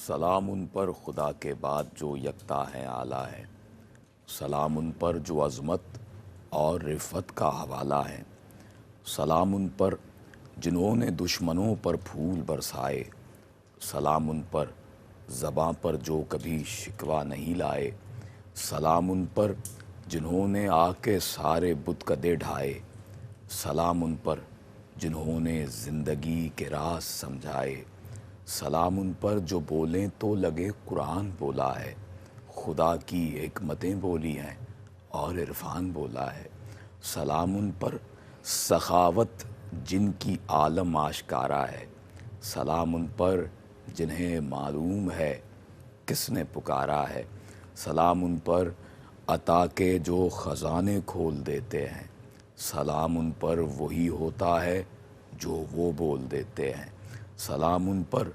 سلام ان پر خدا کے بعد جو یکتا ہے اعلیٰ ہے، سلام ان پر جو عظمت اور رفعت کا حوالہ ہے، سلام ان پر جنہوں نے دشمنوں پر پھول برسائے، سلام ان پر زباں پر جو کبھی شکوہ نہیں لائے، سلام ان پر جنہوں نے آ کے سارے بت کدے ڈھائے، سلام ان پر جنہوں نے زندگی کے راز سمجھائے، سلام ان پر جو بولیں تو لگے قرآن بولا ہے، خدا کی حکمتیں بولی ہیں اور عرفان بولا ہے، سلام ان پر سخاوت جن کی عالم آشکارا ہے، سلام ان پر جنہیں معلوم ہے کس نے پکارا ہے، سلام ان پر عطا کے جو خزانے کھول دیتے ہیں، سلام ان پر وہی ہوتا ہے جو وہ بول دیتے ہیں، سلام ان پر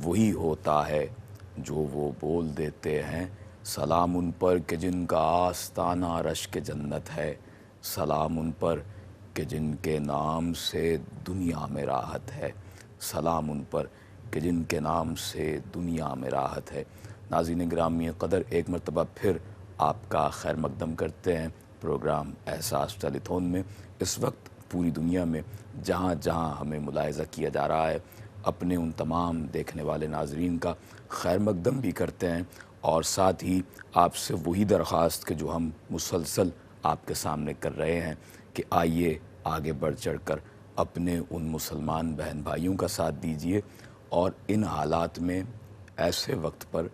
وہی ہوتا ہے جو وہ بول دیتے ہیں، سلام ان پر کہ جن کا آستانہ رشک جنت ہے، سلام ان پر کہ جن کے نام سے دنیا میں راحت ہے، سلام ان پر کہ جن کے نام سے دنیا میں راحت ہے۔ ناظرین گرامی قدر، ایک مرتبہ پھر آپ کا خیر مقدم کرتے ہیں پروگرام احساس ٹیلی تھون میں۔ اس وقت پوری دنیا میں جہاں جہاں ہمیں ملاحظہ کیا جا رہا ہے، اپنے ان تمام دیکھنے والے ناظرین کا خیر مقدم بھی کرتے ہیں، اور ساتھ ہی آپ سے وہی درخواست کہ جو ہم مسلسل آپ کے سامنے کر رہے ہیں کہ آئیے آگے بڑھ چڑھ کر اپنے ان مسلمان بہن بھائیوں کا ساتھ دیجیے، اور ان حالات میں ایسے وقت پر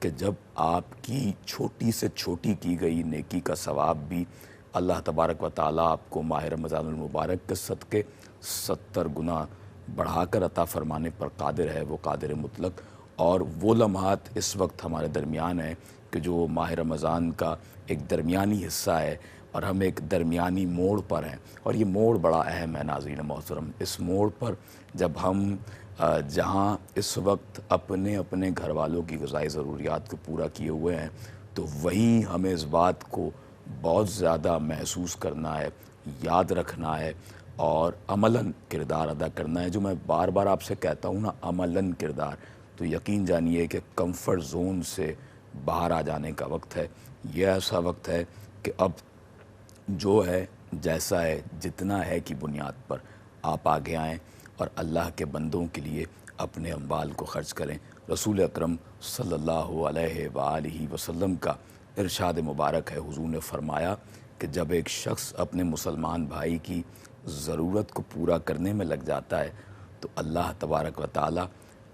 کہ جب آپ کی چھوٹی سے چھوٹی کی گئی نیکی کا ثواب بھی اللہ تبارک و تعالیٰ آپ کو ماہ رمضان المبارک کے صدقے 70 گنا بڑھا کر عطا فرمانے پر قادر ہے، وہ قادر مطلق۔ اور وہ لمحات اس وقت ہمارے درمیان ہیں کہ جو ماہ رمضان کا ایک درمیانی حصہ ہے، اور ہم ایک درمیانی موڑ پر ہیں، اور یہ موڑ بڑا اہم ہے ناظرین محترم۔ اس موڑ پر جب ہم جہاں اس وقت اپنے اپنے گھر والوں کی غذائی ضروریات کو پورا کیے ہوئے ہیں، تو وہیں ہمیں اس بات کو بہت زیادہ محسوس کرنا ہے، یاد رکھنا ہے، اور عملاً کردار ادا کرنا ہے۔ جو میں بار بار آپ سے کہتا ہوں نا، عملاً کردار، تو یقین جانیے کہ کمفرٹ زون سے باہر آ جانے کا وقت ہے۔ یہ ایسا وقت ہے کہ اب جو ہے جیسا ہے جتنا ہے کی بنیاد پر آپ آگے آئیں اور اللہ کے بندوں کے لیے اپنے اموال کو خرچ کریں۔ رسول اکرم صلی اللہ علیہ وآلہ وسلم کا ارشاد مبارک ہے، حضور نے فرمایا کہ جب ایک شخص اپنے مسلمان بھائی کی ضرورت کو پورا کرنے میں لگ جاتا ہے تو اللہ تبارک و تعالیٰ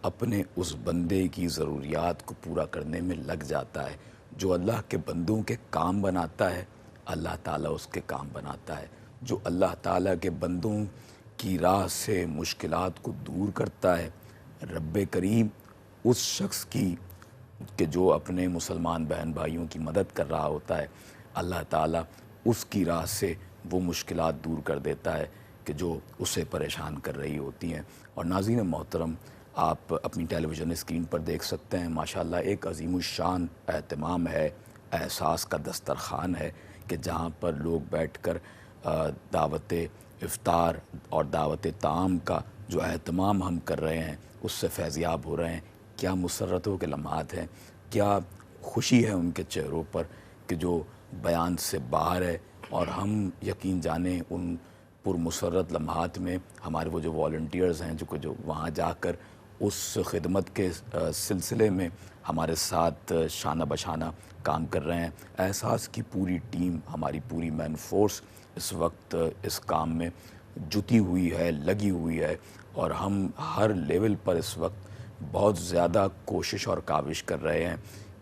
اپنے اس بندے کی ضروریات کو پورا کرنے میں لگ جاتا ہے۔ جو اللہ کے بندوں کے کام بناتا ہے، اللہ تعالیٰ اس کے کام بناتا ہے۔ جو اللہ تعالیٰ کے بندوں کی راہ سے مشکلات کو دور کرتا ہے، رب کریم اس شخص کی کہ جو اپنے مسلمان بہن بھائیوں کی مدد کر رہا ہوتا ہے، اللہ تعالیٰ اس کی راہ سے وہ مشکلات دور کر دیتا ہے کہ جو اسے پریشان کر رہی ہوتی ہیں۔ اور ناظرین محترم، آپ اپنی ٹیلی ویژن اسکرین پر دیکھ سکتے ہیں ماشاءاللہ ایک عظیم الشان اہتمام ہے، احساس کا دسترخوان ہے کہ جہاں پر لوگ بیٹھ کر دعوت افطار اور دعوت طعام کا جو اہتمام ہم کر رہے ہیں اس سے فیضیاب ہو رہے ہیں۔ کیا مسرتوں کے لمحات ہیں، کیا خوشی ہے ان کے چہروں پر کہ جو بیان سے باہر ہے، اور ہم یقین جانیں ان پرمسرت لمحات میں ہمارے وہ جو والنٹیئرز ہیں جو وہاں جا کر اس خدمت کے سلسلے میں ہمارے ساتھ شانہ بشانہ کام کر رہے ہیں۔ احساس کی پوری ٹیم، ہماری پوری مین فورس اس وقت اس کام میں جتی ہوئی ہے، لگی ہوئی ہے، اور ہم ہر لیول پر اس وقت بہت زیادہ کوشش اور کاوش کر رہے ہیں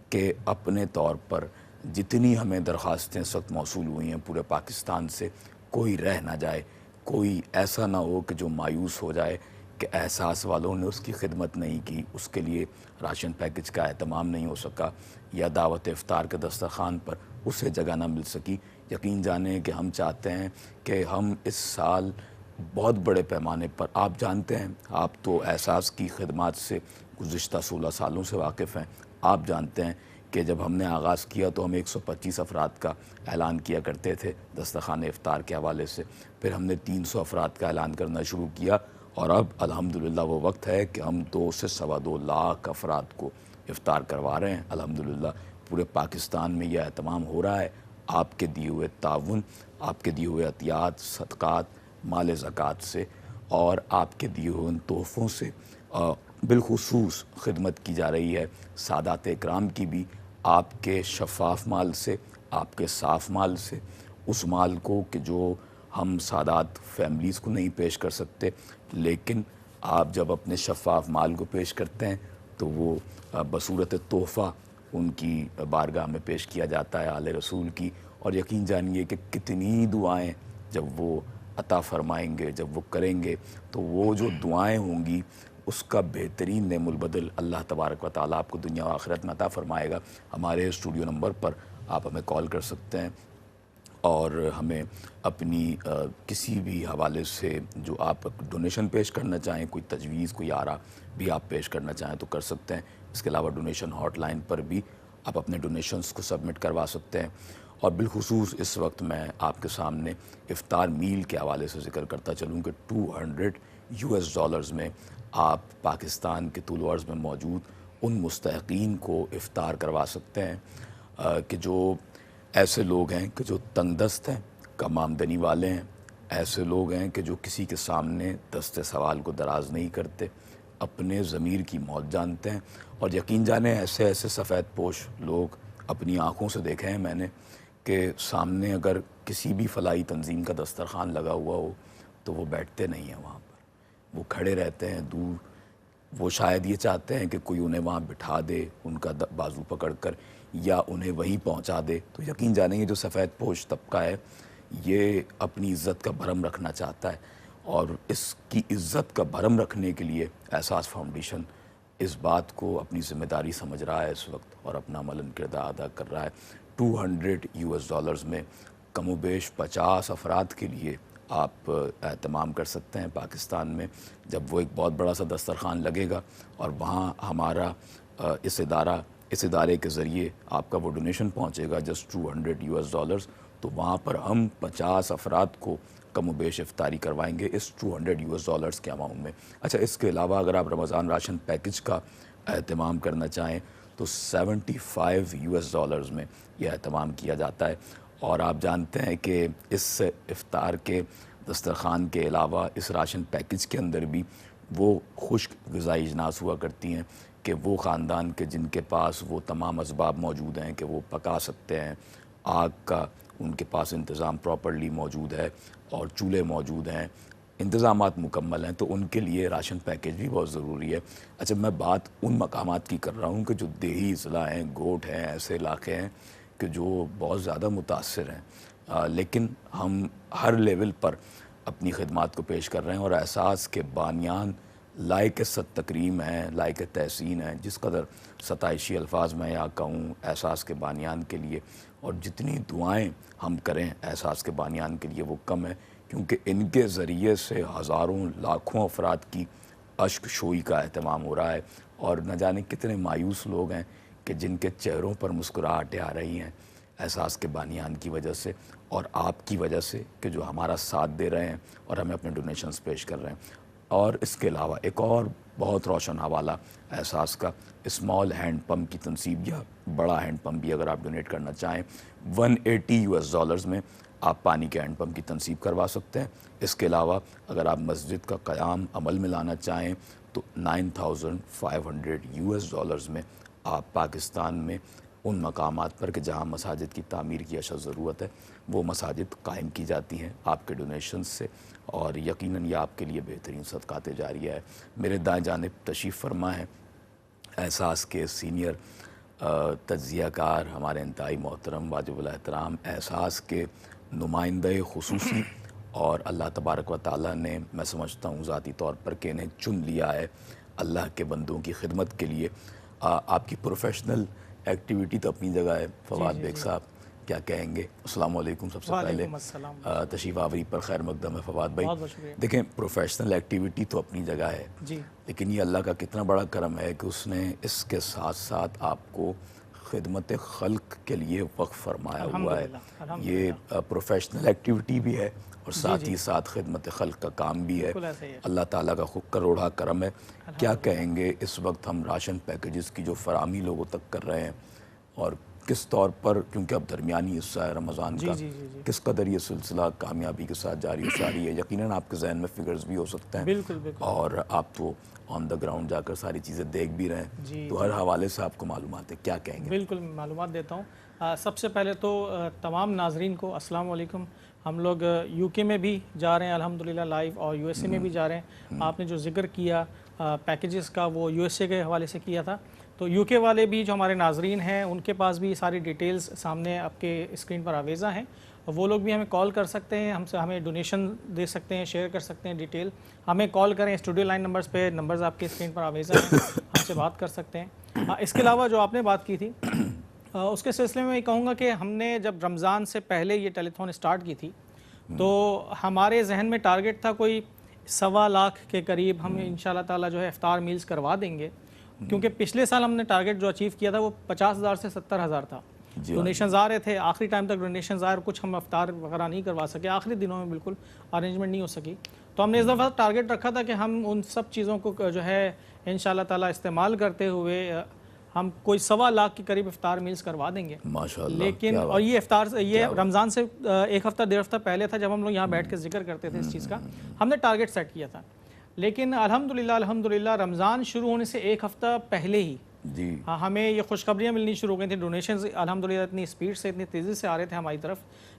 کہ اپنے طور پر جتنی ہمیں درخواستیں اس وقت موصول ہوئی ہیں پورے پاکستان سے، کوئی رہ نہ جائے، کوئی ایسا نہ ہو کہ جو مایوس ہو جائے کہ احساس والوں نے اس کی خدمت نہیں کی، اس کے لیے راشن پیکج کا اہتمام نہیں ہو سکا، یا دعوت افطار کے دسترخوان پر اسے جگہ نہ مل سکی۔ یقین جانیں کہ ہم چاہتے ہیں کہ ہم اس سال بہت بڑے پیمانے پر، آپ جانتے ہیں، آپ تو احساس کی خدمات سے گزشتہ 16 سالوں سے واقف ہیں، آپ جانتے ہیں کہ جب ہم نے آغاز کیا تو ہم 125 افراد کا اعلان کیا کرتے تھے دسترخوان افطار کے حوالے سے، پھر ہم نے 300 افراد کا اعلان کرنا شروع کیا، اور اب الحمدللہ وہ وقت ہے کہ ہم 2 سے 2.25 لاکھ افراد کو افطار کروا رہے ہیں. الحمدللہ پورے پاکستان میں یہ اہتمام ہو رہا ہے آپ کے دیے ہوئے تعاون، آپ کے دیے ہوئے عطیات، صدقات، مال زکوٰۃ سے اور آپ کے دیے ہوئے ان تحفوں سے بالخصوص خدمت کی جا رہی ہے سادات اکرام کی بھی، آپ کے شفاف مال سے، آپ کے صاف مال سے، اس مال کو کہ جو ہم سادات فیملیز کو نہیں پیش کر سکتے، لیکن آپ جب اپنے شفاف مال کو پیش کرتے ہیں تو وہ بصورت تحفہ ان کی بارگاہ میں پیش کیا جاتا ہے آل رسول کی. اور یقین جانیے کہ کتنی دعائیں جب وہ عطا فرمائیں گے، جب وہ کریں گے، تو وہ جو دعائیں ہوں گی اس کا بہترین نعم البدل اللہ تبارک و تعالیٰ آپ کو دنیا و آخرت میں عطا فرمائے گا. ہمارے اسٹوڈیو نمبر پر آپ ہمیں کال کر سکتے ہیں اور ہمیں اپنی کسی بھی حوالے سے جو آپ ڈونیشن پیش کرنا چاہیں، کوئی تجویز، کوئی آرا بھی آپ پیش کرنا چاہیں تو کر سکتے ہیں. اس کے علاوہ ڈونیشن ہاٹ لائن پر بھی آپ اپنے ڈونیشنز کو سبمٹ کروا سکتے ہیں. اور بالخصوص اس وقت میں آپ کے سامنے افطار میل کے حوالے سے ذکر کرتا چلوں کہ $200 میں آپ پاکستان کے طول و عرض میں موجود ان مستحقین کو افطار کروا سکتے ہیں کہ جو ایسے لوگ ہیں کہ جو تنگ دست ہیں، کم آمدنی والے ہیں، ایسے لوگ ہیں کہ جو کسی کے سامنے دست سوال کو دراز نہیں کرتے، اپنے ضمیر کی موت جانتے ہیں. اور یقین جانیں ایسے سفید پوش لوگ اپنی آنکھوں سے دیکھے ہیں میں نے کہ سامنے اگر کسی بھی فلاحی تنظیم کا دسترخوان لگا ہوا ہو تو وہ بیٹھتے نہیں ہیں وہاں پر، وہ کھڑے رہتے ہیں دور. وہ شاید یہ چاہتے ہیں کہ کوئی انہیں وہاں بٹھا دے ان کا بازو پکڑ کر یا انہیں وہیں پہنچا دے. تو یقین جانیں یہ جو سفید پوش طبقہ ہے یہ اپنی عزت کا بھرم رکھنا چاہتا ہے، اور اس کی عزت کا بھرم رکھنے کے لیے احساس فاؤنڈیشن اس بات کو اپنی ذمہ داری سمجھ رہا ہے اس وقت اور اپنا عملاً کردار ادا کر رہا ہے. $200 میں کم و بیش 50 افراد کے لیے آپ اہتمام کر سکتے ہیں پاکستان میں. جب وہ ایک بہت بڑا سا دسترخوان لگے گا اور وہاں ہمارا اس ادارے کے ذریعے آپ کا وہ ڈونیشن پہنچے گا جسٹ $200، تو وہاں پر ہم 50 افراد کو کم و بیش افطاری کروائیں گے اس $200 کے اماؤنٹ میں. اچھا، اس کے علاوہ اگر آپ رمضان راشن پیکج کا اہتمام کرنا چاہیں تو $75 میں یہ اہتمام کیا جاتا ہے. اور آپ جانتے ہیں کہ اس افطار کے دسترخوان کے علاوہ اس راشن پیکج کے اندر بھی وہ خشک غذائی اجناس ہوا کرتی ہیں کہ وہ خاندان کے جن کے پاس وہ تمام اسباب موجود ہیں کہ وہ پکا سکتے ہیں، آگ کا ان کے پاس انتظام پراپرلی موجود ہے اور چولہے موجود ہیں، انتظامات مکمل ہیں، تو ان کے لیے راشن پیکج بھی بہت ضروری ہے. اچھا، میں بات ان مقامات کی کر رہا ہوں کہ جو دیہی اضلاع ہیں، گوٹھ ہیں، ایسے علاقے ہیں کہ جو بہت زیادہ متاثر ہیں، لیکن ہم ہر لیول پر اپنی خدمات کو پیش کر رہے ہیں اور احساس کے بانیان لائق تکریم ہیں، لائق تحسین ہیں. جس قدر ستائشی الفاظ میں یا کہوں احساس کے بانیان کے لیے اور جتنی دعائیں ہم کریں احساس کے بانیان کے لیے وہ کم ہے، کیونکہ ان کے ذریعے سے ہزاروں لاکھوں افراد کی اشک شوئی کا اہتمام ہو رہا ہے. اور نہ جانے کتنے مایوس لوگ ہیں کہ جن کے چہروں پر مسکراہٹیں آ رہی ہیں احساس کے بانیان کی وجہ سے اور آپ کی وجہ سے کہ جو ہمارا ساتھ دے رہے ہیں اور ہمیں اپنے ڈونیشنز پیش کر رہے ہیں. اور اس کے علاوہ ایک اور بہت روشن حوالہ احساس کا اسمال ہینڈ پمپ کی تنصیب یا بڑا ہینڈ پمپ بھی اگر آپ ڈونیٹ کرنا چاہیں $180 میں آپ پانی کے ہینڈ پمپ کی تنصیب کروا سکتے ہیں. اس کے علاوہ اگر آپ مسجد کا قیام عمل میں لانا چاہیں تو $9,500 میں آپ پاکستان میں ان مقامات پر کہ جہاں مساجد کی تعمیر کی اشد ضرورت ہے وہ مساجد قائم کی جاتی ہیں آپ کے ڈونیشنز سے، اور یقیناً یہ آپ کے لیے بہترین صدقات جاریہ ہے. میرے دائیں جانب تشریف فرما ہے احساس کے سینئر تجزیہ کار، ہمارے انتہائی محترم واجب الاحترام احساس کے نمائندہ خصوصی، اور اللہ تبارک و تعالیٰ نے میں سمجھتا ہوں ذاتی طور پر کہ انہیں چن لیا ہے اللہ کے بندوں کی خدمت کے لیے. آپ کی پروفیشنل ایکٹیویٹی تو اپنی جگہ ہے فواد بیگ صاحب، کیا کہیں گے؟ السلام علیکم. سب سے پہلے تشریف آوری پر خیر مقدم ہے فواد بھائی. دیکھیں، پروفیشنل ایکٹیویٹی تو اپنی جگہ ہے، لیکن یہ اللہ کا کتنا بڑا کرم ہے کہ اس نے اس کے ساتھ ساتھ آپ کو خدمت خلق کے لیے وقف فرمایا ہوا ہے. یہ پروفیشنل ایکٹیویٹی بھی ہے اور ساتھ ہی ساتھ خدمت خلق کا کام بھی ہے. اللہ تعالیٰ کا خوب کروڑا کرم ہے. کیا کہیں گے اس وقت ہم راشن پیکیجز کی جو فراہمی لوگوں تک کر رہے ہیں اور کس طور پر، کیونکہ اب درمیانی حصہ ہے رمضان کا، کس قدر یہ سلسلہ کامیابی کے ساتھ جاری ہے؟ یقیناً آپ کے ذہن میں فگرز بھی ہو سکتے ہیں اور آپ تو آن دا گراؤنڈ جا کر ساری چیزیں دیکھ بھی رہے ہیں، تو ہر حوالے سے آپ کو معلومات ہے، کیا کہیں گے؟ بالکل معلومات دیتا ہوں. سب سے پہلے تو تمام ناظرین کو السلام علیکم. ہم لوگ یو کے میں بھی جا رہے ہیں الحمدللہ لائیو، اور یو ایس اے میں بھی جا رہے ہیں. آپ نے جو ذکر کیا پیکیجز کا وہ یو ایس اے کے حوالے سے کیا تھا، تو یو کے والے بھی جو ہمارے ناظرین ہیں ان کے پاس بھی ساری ڈیٹیلز سامنے آپ کے اسکرین پر آویزہ ہیں. وہ لوگ بھی ہمیں کال کر سکتے ہیں، ہمیں ڈونیشن دے سکتے ہیں، شیئر کر سکتے ہیں ڈیٹیل. ہمیں کال کریں، اسٹوڈیو لائن نمبرز پہ، نمبرز آپ کے اسکرین پر آویزہ ہیں، ہم سے بات کر سکتے ہیں. اس کے علاوہ جو آپ نے بات کی تھی اس کے سلسلے میں یہ کہوں گا کہ ہم نے جب رمضان سے پہلے یہ ٹیلی تھون اسٹارٹ کی تھی تو ہمارے ذہن میں ٹارگٹ تھا کوئی 1.25 لاکھ کے قریب ہم انشاءاللہ تعالیٰ جو ہے افطار میلز کروا دیں گے، کیونکہ پچھلے سال ہم نے ٹارگٹ جو اچیو کیا تھا وہ 50,000 سے 70,000 تھا. ڈونیشنز آ رہے تھے، آخری ٹائم تک ڈونیشنز آئے اور کچھ ہم افطار وغیرہ نہیں کروا سکے، آخری دنوں میں بالکل ارینجمنٹ نہیں ہو سکی. تو ہم نے اس دفعہ ٹارگٹ رکھا تھا کہ ہم ان سب چیزوں کو جو ہے انشاءاللہ تعالیٰ استعمال کرتے ہوئے ہم کوئی 1.25 لاکھ کے قریب افطار میلز کروا دیں گے ماشاءاللہ. لیکن اور یہ رمضان سے 1 ہفتہ 1.5 ہفتہ پہلے تھا جب ہم لوگ یہاں بیٹھ کے ذکر کرتے تھے اس چیز کا، ہم نے ٹارگٹ سیٹ کیا تھا. لیکن الحمدللہ رمضان شروع ہونے سے 1 ہفتہ پہلے ہی ہمیں یہ خوشخبریاں ملنی شروع ہو گئی تھیں. ڈونیشنز الحمدللہ اتنی اسپیڈ سے اتنی تیزی سے آ رہے تھے ہماری طرف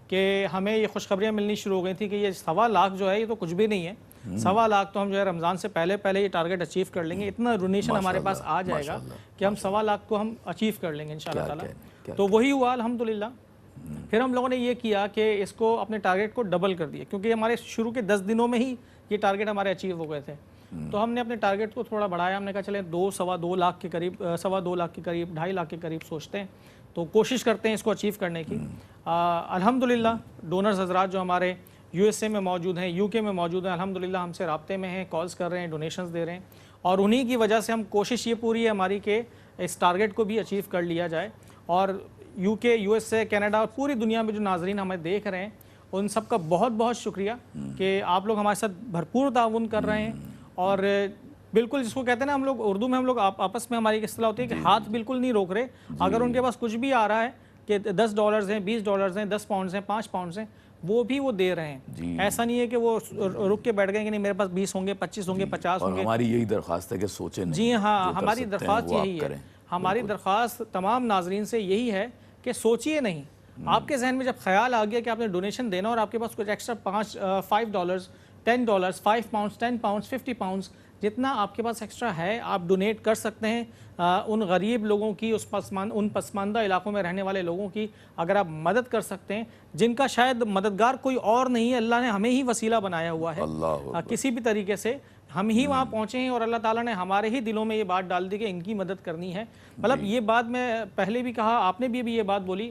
کہ ہمیں یہ خوشخبریاں ملنی شروع ہو گئی تھیں کہ یہ 1.25 لاکھ جو ہے یہ تو کچھ بھی نہیں ہے. 1.25 لاکھ تو ہم جو ہے رمضان سے پہلے یہ ٹارگٹ اچیو کر لیں گے. اتنا ڈونیشن ہمارے پاس آ جائے گا کہ ہم 1.25 لاکھ کو ہم اچیو کر لیں گے انشاءاللہ تعالیٰ. تو وہی ہوا الحمدللہ. پھر ہم لوگوں نے یہ کیا کہ اس کو اپنے ٹارگٹ کو ڈبل کر دیا، کیونکہ ہمارے شروع کے 10 دنوں میں ہی یہ ٹارگٹ ہمارے اچیو ہو گئے تھے. تو ہم نے اپنے ٹارگٹ کو تھوڑا بڑھایا. ہم نے کہا چلیں 2.25 لاکھ کے قریب، 2.25 لاکھ کے قریب، 2.5 لاکھ کے قریب سوچتے ہیں، تو کوشش کرتے ہیں اس کو اچیو کرنے کی. الحمدللہ ڈونرز حضرات جو ہمارے یو ایس اے میں موجود ہیں، یو کے میں موجود ہیں، الحمدللہ ہم سے رابطے میں ہیں، کالز کر رہے ہیں، ڈونیشنز دے رہے ہیں، اور انہی کی وجہ سے ہم کوشش یہ پوری ہے ہماری کہ اس ٹارگٹ کو بھی اچیو کر لیا جائے. اور یو کے، یو ایس اے، کینیڈا اور پوری دنیا میں جو ناظرین ہمیں دیکھ رہے ہیں ان سب کا بہت بہت شکریہ کہ آپ لوگ ہمارے ساتھ بھرپور تعاون کر رہے ہیں. اور بالکل جس کو کہتے ہیں نا ہم لوگ اردو میں ہم لوگ آپس میں ہماری اصطلاح ہوتی ہے کہ ہاتھ بالکل نہیں روک رہے. اگر ان کے پاس کچھ بھی آ رہا ہے کہ $10 ہیں، $20 ہیں، 10 پاؤنڈز ہیں، 5 پاؤنڈز ہیں، وہ بھی وہ دے رہے ہیں. ایسا نہیں ہے کہ وہ رک کے بیٹھ گئے کہ نہیں میرے پاس 20 ہوں گے، 25 ہوں گے، 50 ہوں گے. ہماری یہی درخواست ہے کہ سوچیں نہیں. جی ہاں، ہماری درخواست یہی ہے. ہماری درخواست تمام ناظرین سے یہی ہے کہ سوچئے نہیں. آپ کے ذہن میں جب خیال آ گیا کہ آپ نے ڈونیشن دینا اور آپ کے پاس کچھ ایکسٹرا $5 $10 5 پاؤنڈز 10 پاؤنڈز 50 پاؤنڈز جتنا آپ کے پاس ایکسٹرا ہے آپ ڈونیٹ کر سکتے ہیں. ان غریب لوگوں کی، ان پسماندہ علاقوں میں رہنے والے لوگوں کی اگر آپ مدد کر سکتے ہیں جن کا شاید مددگار کوئی اور نہیں ہے، اللہ نے ہمیں ہی وسیلہ بنایا ہوا ہے. کسی بھی طریقے سے ہم ہی وہاں پہنچے ہیں اور اللہ تعالیٰ نے ہمارے ہی دلوں میں یہ بات ڈال دی کہ ان کی مدد کرنی ہے. مطلب یہ بات میں پہلے بھی کہا، آپ نے بھی یہ بات بولی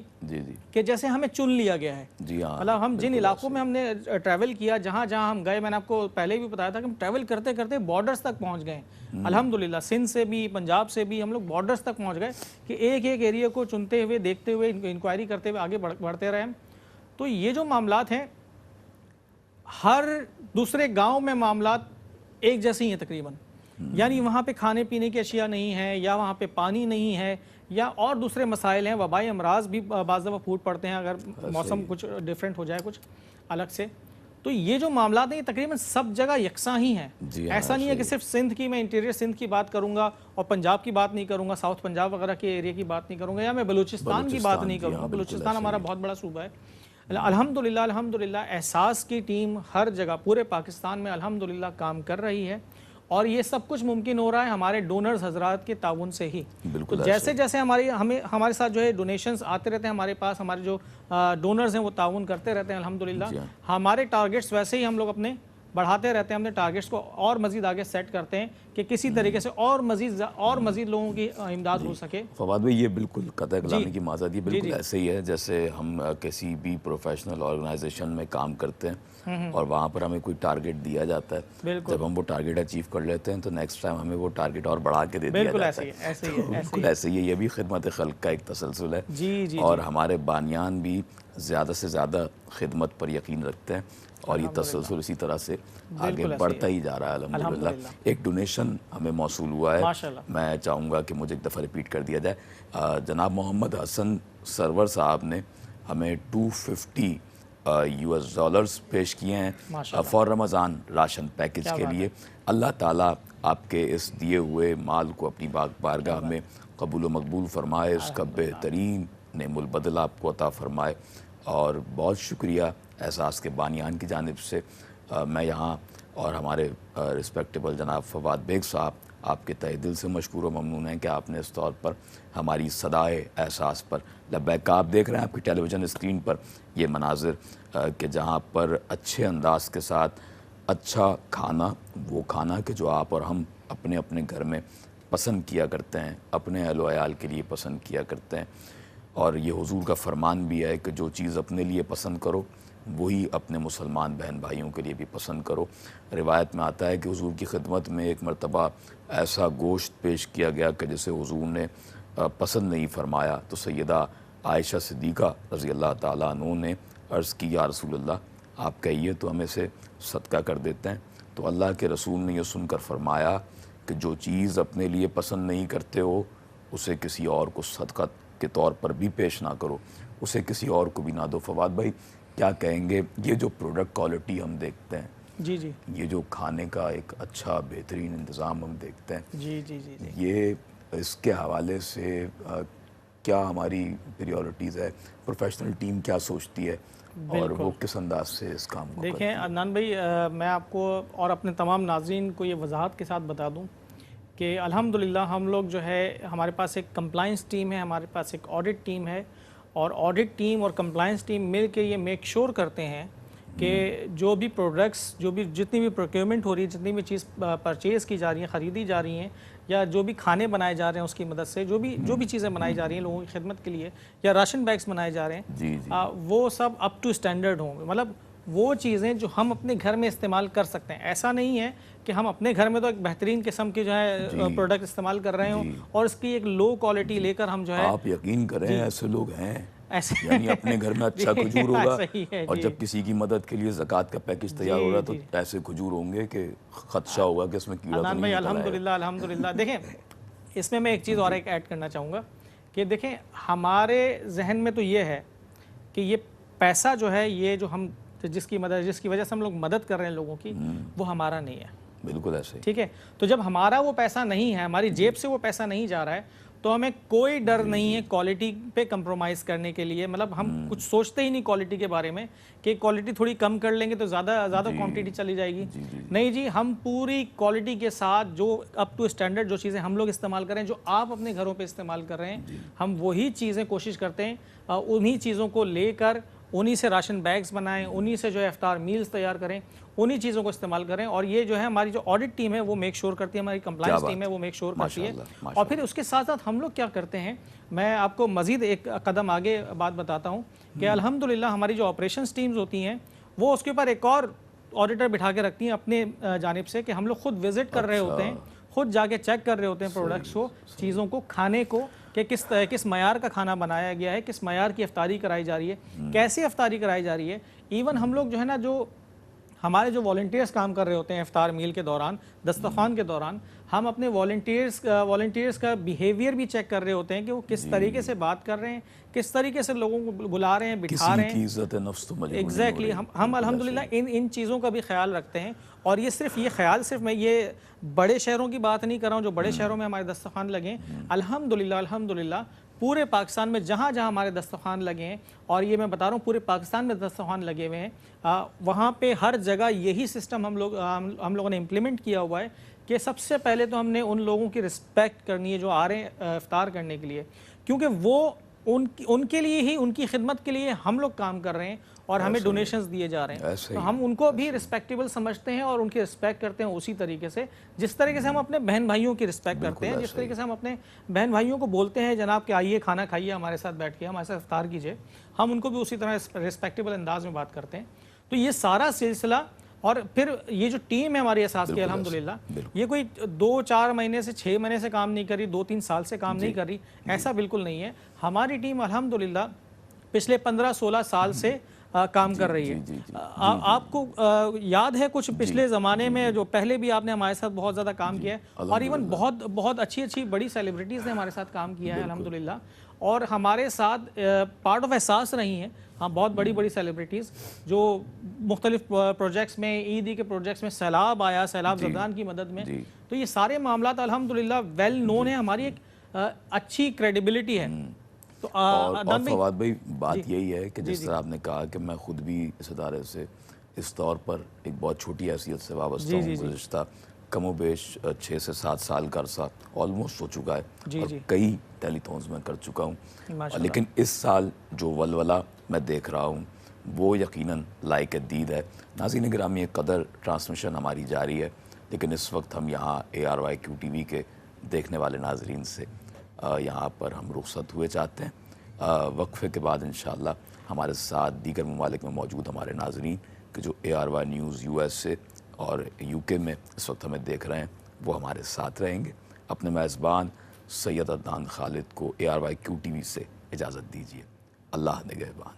کہ جیسے ہمیں چن لیا گیا ہے. مطلب ہم جن علاقوں میں ہم نے ٹریول کیا، جہاں جہاں ہم گئے، میں نے آپ کو پہلے بھی بتایا تھا کہ ہم ٹریول کرتے کرتے بارڈرز تک پہنچ گئے. الحمدللہ سندھ سے بھی، پنجاب سے بھی ہم لوگ بارڈرز تک پہنچ گئے کہ ایک ایک ایریا کو چنتے ہوئے، دیکھتے ہوئے، انکوائری کرتے ہوئے آگے بڑھتے رہے. تو یہ جو معاملات ہیں ہر دوسرے گاؤں میں معاملات ایک جیسے ہی ہیں تقریباً. یعنی وہاں پہ کھانے پینے کی اشیاء نہیں ہیں، یا وہاں پہ پانی نہیں ہے، یا اور دوسرے مسائل ہیں. وبائی امراض بھی بعض دفعہ پھوٹ پڑتے ہیں اگر موسم کچھ ڈیفرنٹ ہو جائے کچھ الگ سے. تو یہ جو معاملات ہیں یہ تقریباً سب جگہ یکساں ہی ہیں. ایسا نہیں ہے کہ صرف سندھ کی، میں انٹیریئر سندھ کی بات کروں گا اور پنجاب کی بات نہیں کروں گا، ساؤتھ پنجاب وغیرہ کے ایریا کی بات نہیں کروں گا، یا میں بلوچستان کی بات نہیں کروں گا. بلوچستان ہمارا بہت بڑا صوبہ ہے. الحمدللہ احساس کی ٹیم ہر جگہ پورے پاکستان میں الحمدللہ کام کر رہی ہے، اور یہ سب کچھ ممکن ہو رہا ہے ہمارے ڈونرز حضرات کے تعاون سے ہی. تو جیسے جیسے ہمارے ساتھ جو ہے ڈونیشنز آتے رہتے ہیں ہمارے پاس، ہمارے جو ڈونرز ہیں وہ تعاون کرتے رہتے ہیں الحمدللہ. ہمارے ٹارگٹس ویسے ہی ہم لوگ اپنے بڑھاتے رہتے ہیں، اپنے ٹارگیٹس کو اور مزید آگے سیٹ کرتے ہیں کہ کسی طریقے سے اور مزید لوگوں کی امداد ہو سکے۔ فواد بھائی یہ بالکل قطع کلامی کی معذرت، یہ بالکل ایسے ہی ہے جیسے ہم کسی بھی پروفیشنل آرگنائزیشن میں کام کرتے ہیں اور وہاں پر ہمیں کوئی ٹارگیٹ دیا جاتا ہے، جب ہم وہ ٹارگیٹ اچیو کر لیتے ہیں تو نیکسٹ ٹائم ہمیں وہ ٹارگیٹ اور بڑھا کے دے دیا جاتا ہے۔ بالکل ایسے ہی ہے، یہ بھی خدمت خلق کا ایک تسلسل ہے، اور ہمارے بانیان بھی زیادہ سے زیادہ خدمت پر یقین رکھتے ہیں، اور یہ تسلسل اسی طرح سے آگے بڑھتا ہی جا رہا ہے الحمدللہ۔ ایک ڈونیشن ہمیں موصول ہوا ہے، میں چاہوں گا کہ مجھے ایک دفعہ ریپیٹ کر دیا جائے۔ جناب محمد حسن سرور صاحب نے ہمیں $250 پیش کیے ہیں فار رمضان راشن پیکج کے لیے۔ اللہ تعالیٰ آپ کے اس دیے ہوئے مال کو اپنی بارگاہ میں قبول و مقبول فرمائے، اس کا بہترین نعم البدل آپ کو عطا فرمائے، اور بہت شکریہ احساس کے بانیان کی جانب سے۔ میں یہاں اور ہمارے رسپیکٹیبل جناب فواد بیگ صاحب آپ کے تہہ دل سے مشکور و ممنون ہیں کہ آپ نے اس طور پر ہماری صدائے احساس پر لبیک۔ آپ دیکھ رہے ہیں آپ کی ٹیلی ویژن اسکرین پر یہ مناظر کہ جہاں پر اچھے انداز کے ساتھ اچھا کھانا، وہ کھانا کہ جو آپ اور ہم اپنے اپنے گھر میں پسند کیا کرتے ہیں، اپنے اہل و عیال کے لیے پسند کیا کرتے ہیں، اور یہ حضور کا فرمان بھی ہے کہ جو چیز اپنے لیے پسند کرو وہی اپنے مسلمان بہن بھائیوں کے لیے بھی پسند کرو۔ روایت میں آتا ہے کہ حضور کی خدمت میں ایک مرتبہ ایسا گوشت پیش کیا گیا کہ جسے حضور نے پسند نہیں فرمایا، تو سیدہ عائشہ صدیقہ رضی اللہ تعالیٰ عنہ نے عرض کی یا رسول اللہ آپ کہیے تو ہم اسے صدقہ کر دیتے ہیں۔ تو اللہ کے رسول نے یہ سن کر فرمایا کہ جو چیز اپنے لیے پسند نہیں کرتے ہو اسے کسی اور کو صدقہ کے طور پر بھی پیش نہ کرو، اسے کسی اور کو بھی نہ دو۔ فواد بھائی کیا کہیں گے، یہ جو پروڈکٹ کوالٹی ہم دیکھتے ہیں، یہ جو کھانے کا ایک اچھا بہترین انتظام ہم دیکھتے ہیں، یہ اس کے حوالے سے کیا ہماری پریورٹیز ہے، پروفیشنل ٹیم کیا سوچتی ہے اور وہ کس انداز سے اس کام کو دیکھیں عدنان بھائی، میں آپ کو اور اپنے تمام ناظرین کو یہ وضاحت کے ساتھ بتا دوں کہ الحمدللہ ہم لوگ جو ہے ہمارے پاس ایک کمپلائنس ٹیم ہے، ہمارے پاس ایک آڈٹ ٹیم ہے، اور آڈٹ ٹیم اور کمپلائنس ٹیم مل کے یہ میک شور کرتے ہیں کہ جو بھی پروڈکٹس، جتنی بھی پروکیورمنٹ ہو رہی ہے، جتنی بھی چیز پرچیز کی جا رہی ہیں، خریدی جا رہی ہیں، یا جو بھی کھانے بنائے جا رہے ہیں اس کی مدد سے جو بھی چیزیں بنائی جا رہی ہیں لوگوں کی خدمت کے لیے، یا راشن بیگس بنائے جا رہے ہیں، وہ سب اپ ٹو اسٹینڈرڈ ہوں، مطلب وہ چیزیں جو ہم اپنے گھر میں استعمال کر سکتے ہیں۔ ایسا نہیں ہے کہ ہم اپنے گھر میں تو ایک بہترین قسم کی جو ہے پروڈکٹ استعمال کر رہے ہوں اور اس کی ایک لو کوالٹی لے کر ہم جو ہے، آپ یقین کریں ایسے لوگ ہیں، یعنی اپنے گھر میں اچھا کھجور ہوگا اور جب کسی کی مدد کے لیے زکوٰۃ کا پیکج تیار ہو رہا تو ایسے کھجور ہوں گے کہ خدشہ ہوگا کہ اس میں کیڑا تو نہیں نکلا ہے۔ الحمدللہ دیکھیں اس میں ایک چیز اور ایڈ کرنا چاہوں گا کہ دیکھیں ہمارے ذہن میں تو یہ ہے کہ یہ پیسہ جو ہے، یہ جو ہم جس کی وجہ سے ہم لوگ مدد کر رہے ہیں لوگوں کی، وہ ہمارا نہیں ہے۔ بالکل ایسے، ٹھیک ہے، تو جب ہمارا وہ پیسہ نہیں ہے، ہماری جیب سے وہ پیسہ نہیں جا رہا ہے، تو ہمیں کوئی ڈر نہیں ہے کوالٹی پہ کمپرومائز کرنے کے لیے۔ مطلب ہم کچھ سوچتے ہی نہیں کوالٹی کے بارے میں کہ کوالٹی تھوڑی کم کر لیں گے تو زیادہ کوانٹٹی چلی جائے گی، نہیں جی، ہم پوری کوالٹی کے ساتھ جو اپ ٹو اسٹینڈرڈ جو چیزیں ہم لوگ استعمال کر رہے ہیں، جو آپ اپنے گھروں پہ استعمال کر رہے ہیں، ہم وہی چیزیں کوشش کرتے ہیں انہی چیزوں کو لے کر انہی سے راشن بیگز بنائیں، انہی سے جو ہے افطار میلز تیار کریں، انہی چیزوں کو استعمال کریں۔ اور یہ جو ہے ہماری جو آڈٹ ٹیم ہے وہ میک شور کرتی ہے، ہماری کمپلائنس ٹیم ہے وہ میک شور کرتی ہے۔ اور پھر اس کے ساتھ ساتھ ہم لوگ کیا کرتے ہیں، میں آپ کو مزید ایک قدم آگے بات بتاتا ہوں کہ الحمدللہ ہماری جو آپریشنز ٹیمز ہوتی ہیں وہ اس کے اوپر ایک اور آڈیٹر بٹھا کے رکھتی ہیں اپنے جانب سے، کہ ہم لوگ خود وزٹ کر رہے ہوتے ہیں، خود جا کے چیک کر رہے ہوتے ہیں پروڈکٹس کو، چیزوں کو، کھانے کو، کہ کس معیار کا کھانا بنایا گیا ہے، کس معیار کی افطاری کرائی جا رہی ہے، کیسے افطاری کرائی جا رہی ہے۔ ایون ہم لوگ جو ہے نا، جو ہمارے جو والنٹیئرز کام کر رہے ہوتے ہیں افطار میل کے دوران، دسترخوان کے دوران، ہم اپنے والنٹیئرز کا بیہیویئر بھی چیک کر رہے ہوتے ہیں کہ وہ کس طریقے سے بات کر رہے ہیں، کس طریقے سے لوگوں کو بلا رہے ہیں، بٹھا رہے ہیں، کسی کی عزت نفس تو مجبور نہیں ہو رہی۔ ایگزیکٹلی، ہم الحمدللہ ان چیزوں کا بھی خیال رکھتے ہیں۔ اور یہ صرف میں یہ بڑے شہروں کی بات نہیں کر رہا ہوں جو بڑے شہروں میں ہمارے دسترخوان لگے ہیں، الحمدللہ پورے پاکستان میں جہاں ہمارے دسترخوان لگے ہیں، اور یہ میں بتا رہا ہوں پورے پاکستان میں دسترخوان لگے ہوئے ہیں، وہاں پہ ہر جگہ یہی سسٹم ہم لوگوں نے امپلیمنٹ کیا ہوا ہے کہ سب سے پہلے تو ہم نے ان لوگوں کی رسپیکٹ کرنی ہے جو آ رہے ہیں افطار کرنے کے لیے، کیونکہ وہ ان کے لیے ہی، ان کی خدمت کے لیے ہم لوگ کام کر رہے ہیں، اور ہمیں ڈونیشنز دیے جا رہے ہیں، تو ہم ان کو بھی رسپیکٹیبل سمجھتے ہیں اور ان کی رسپیکٹ کرتے ہیں اسی طریقے سے جس طریقے سے ہم اپنے بہن بھائیوں کی رسپیکٹ کرتے ہیں، جس طریقے سے ہم اپنے بہن بھائیوں کو بولتے ہیں جناب کہ آئیے کھانا کھائیے، ہمارے ساتھ بیٹھ کے ہمارے ساتھ افطار کیجیے، ہم ان کو بھی اسی طرح رسپیکٹیبل انداز میں بات کرتے ہیں۔ تو یہ سارا سلسلہ، اور پھر یہ جو ٹیم ہے ہماری اساس کی الحمدللہ، یہ کوئی 2-4 مہینے سے 6 مہینے سے کام نہیں کر رہی، 2-3 سال سے کام نہیں کر رہی، ایسا بالکل نہیں ہے۔ ہماری ٹیم الحمدللہ پچھلے 15-16 سال سے کام کر رہی ہے۔ آپ کو یاد ہے کچھ پچھلے زمانے میں جو پہلے بھی آپ نے ہمارے ساتھ بہت زیادہ کام کیا ہے، اور ایون بہت اچھی بڑی سیلیبریٹیز نے ہمارے ساتھ کام کیا ہے الحمدللہ، اور ہمارے ساتھ پارٹ آف احساس رہی ہیں ہاں بہت بڑی سیلیبریٹیز جو مختلف پروجیکٹس میں، عیدی کے پروجیکٹس میں، سیلاب آیا، سیلاب زدگان کی مدد میں، تو یہ سارے معاملات الحمدللہ ویل نون ہیں، ہماری ایک اچھی کریڈیبلٹی ہے۔ اور فواد بھائی بات یہی ہے کہ جس طرح آپ نے کہا کہ میں خود بھی اس ادارے سے اس طور پر ایک بہت چھوٹی حیثیت سے وابستہ ہوں، گزشتہ کم و بیش 6 سے 7 سال کا عرصہ آلموسٹ ہو چکا ہے، اور کئی ٹیلی تھونز میں کر چکا ہوں، لیکن اس سال جو ولولہ میں دیکھ رہا ہوں وہ یقیناً لائق دید ہے۔ ناظرین گرامی، قدر ٹرانسمیشن ہماری جاری ہے، لیکن اس وقت ہم یہاں ARYQTV کے دیکھنے والے ناظرین سے یہاں پر ہم رخصت ہوئے چاہتے ہیں۔ وقفے کے بعد انشاءاللہ ہمارے ساتھ دیگر ممالک میں موجود ہمارے ناظرین کہ جو ARY نیوز USA اور UK میں اس وقت ہمیں دیکھ رہے ہیں وہ ہمارے ساتھ رہیں گے۔ اپنے میزبان سید عدنان خالد کو ARYQTV سے اجازت دیجیے۔ اللہ نگہبان۔